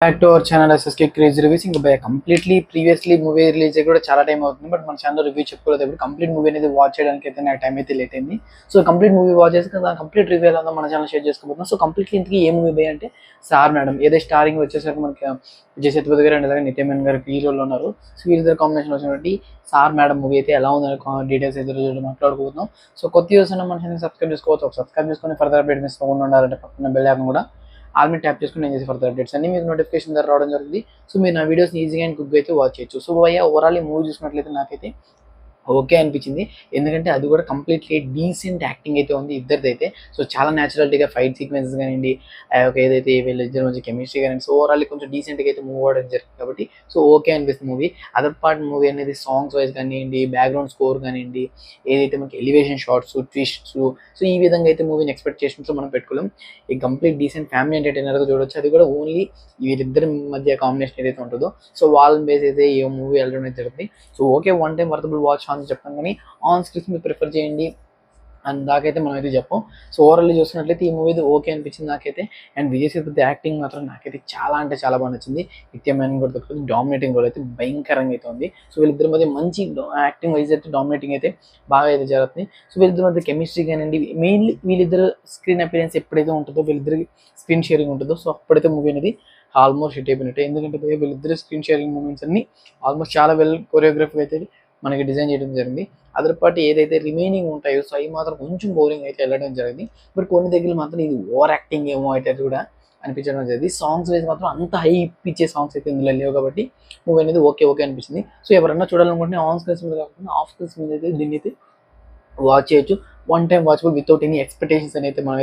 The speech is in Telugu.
Back to our channel SSK craze reviews. ఇంకా కంప్లీట్లీ ప్రీవియస్లీ మూవీ రిలీజ్ కూడా చాలా టైం అవుతుంది, బట్ మన ఛానల్ రివ్యూ చెప్పుకోలేదు. ఇప్పుడు కంప్లీట్ మూవీ అనేది వాచ్ చేయడానికి అయితే నాకు టైం అయితే లేట్ అయింది. సో కంప్లీట్ మూవీ వాచ్ చేసి కదా కంప్లీట్ రివ్యూ ఎలా ఉందో మన ఛానల్ షేర్ చేసుకోబోతున్నాం. సో కంప్లీట్లీ ఇంతకీ ఏ మూవీ బై అంటే సార్ మేడం. ఏదో స్టారింగ్ వచ్చేసరికి మనకి విజయ్ సేతుపతి గారు అండ్ అలాగే నిత్యమేనన్ గారు హీరోలో ఉన్నారు. సో వీళ్ళిద్దరు కాంబినేషన్ వచ్చినటువంటి సార్ మేడం మూవీ అయితే ఎలా ఉందని డీటెయిల్స్ అయితే రోజు మాట్లాడుకుంటున్నాం. సో కొత్త యూస్ ఉన్న మన ఛానల్ సబ్స్క్రైబ్ చేసుకోవచ్చు. సబ్స్క్రైబ్ చేసుకొని ఫర్దర్ అప్డేట్ మిస్ అవ్వకుండా ఉండాలంటే పక్కన బెల్ ఐకాన్ కూడా ఆల్రెడీ ట్యాప్ చేసుకుని నేను చేసి ఫర్దర్ అప్డేట్స్ అన్ని మీకు నోటిఫికేషన్ ద్వారా రావడం జరుగుతుంది. సో మీరు నా వీడియోస్ని ఈజీగా అండ్ క్విక్గా అయితే వాచ్ చేయొచ్చు. సో ఓవరాల్ ఈ మూవీ చూసినట్లయితే నాకైతే ఓకే అనిపించింది. ఎందుకంటే అది కూడా కంప్లీట్లీ డీసెంట్ యాక్టింగ్ అయితే ఉంది ఇద్దరిది అయితే. సో చాలా న్యాచురాలిటీగా ఫైట్ సీక్వెన్సెస్ కానివ్వండి, ఒక ఏదైతే వీళ్ళిద్దరి మధ్య కెమిస్ట్రీ కానీ, సో ఓవరాల్ కొంచెం డీసెంట్గా అయితే మూవ్ అవ్వడం జరిగింది కాబట్టి సో ఓకే అనిపిస్తుంది మూవీ. అదర్ పార్ట్ మూవీ అనేది సాంగ్స్ వైజ్ కానివ్వండి, బ్యాక్గ్రౌండ్ స్కోర్ కానివ్వండి, ఏదైతే మనకి ఎలివేషన్ షార్ట్స్, ట్విస్ట్స్, సో ఈ విధంగా అయితే మూవీని ఎక్స్పెక్ట్ చేసినట్టు మనం పెట్టుకోలేం. ఈ కంప్లీట్ డీసెంట్ ఫ్యామిలీ ఎంటర్టైనర్గా చూడొచ్చు. అది కూడా ఓన్లీ వీరిద్దరి మధ్య కాంబినేషన్ ఏదైతే ఉంటుందో సో వాళ్ళని బేస్ అయితే ఈ మూవీ వెళ్ళడం అయితే జరుగుతుంది. So okay, one time worthable watch అని చెప్తాను, కానీ ఆన్ స్క్రీన్స్ మీరు ప్రిఫర్ చేయండి అండ్ దాకైతే మనం అయితే చెప్పం. సో ఓవరాల్ చూసినట్లయితే ఈ మూవీ ఓకే అనిపించింది నాకైతే. అండ్ విజయ్ సేతుపతి యాక్టింగ్ మాత్రం నాకైతే చాలా అంటే చాలా బాగా నచ్చింది. నిత్యమేనన్ కూడా దొరుకుతుంది, డామినేటింగ్ రోల్ అయితే భయంకరంగా అయితే ఉంది. సో వీళ్ళిద్దరి మధ్య మంచి యాక్టింగ్ వైజ్ అయితే డామినేటింగ్ అయితే బాగా అయితే జరుగుతుంది. సో వీళ్ళిద్దరి మధ్య కెమిస్ట్రీ కానివ్వండి, మెయిన్లీ వీళ్ళిద్దరు స్క్రీన్ అపియరెన్స్ ఎప్పుడైతే ఉంటుందో, వీళ్ళిద్దరికి స్క్రీన్ షేరింగ్ ఉంటుందో, సో అప్పుడైతే మూవీ అనేది ఆల్మోస్ట్ హిట్ అయిపోయినట్టే. ఎందుకంటే వీళ్ళిద్దరు స్క్రీన్ షేరింగ్ మూమెంట్స్ అన్ని ఆల్మోస్ట్ చాలా కొరియోగ్రఫీ అయితే మనకి డిజైన్ చేయడం జరిగింది. అదర్ పార్టీ ఏదైతే రిమైనింగ్ ఉంటాయో సో అవి మాత్రం కొంచెం బోరింగ్ అయితే వెళ్ళడం జరిగింది. బట్ కొన్ని దగ్గర మాత్రం ఇది ఓవర్ యాక్టింగ్ ఏమో అయితే కూడా అనిపించడం జరిగింది. సాంగ్స్ వైజ్ మాత్రం అంత హై ఇచ్చే సాంగ్స్ అయితే ఇందులో లేవు కాబట్టి మూవీ అనేది ఓకే అనిపించింది. సో ఎవరన్నా చూడాలనుకుంటే ఆన్ స్క్రీన్స్ మీద కాకుండా ఆఫ్ స్క్రీన్స్ మీద అయితే దీన్ని అయితే వాచ్ చేయొచ్చు. One time watchable without any expectations అని అయితే మనం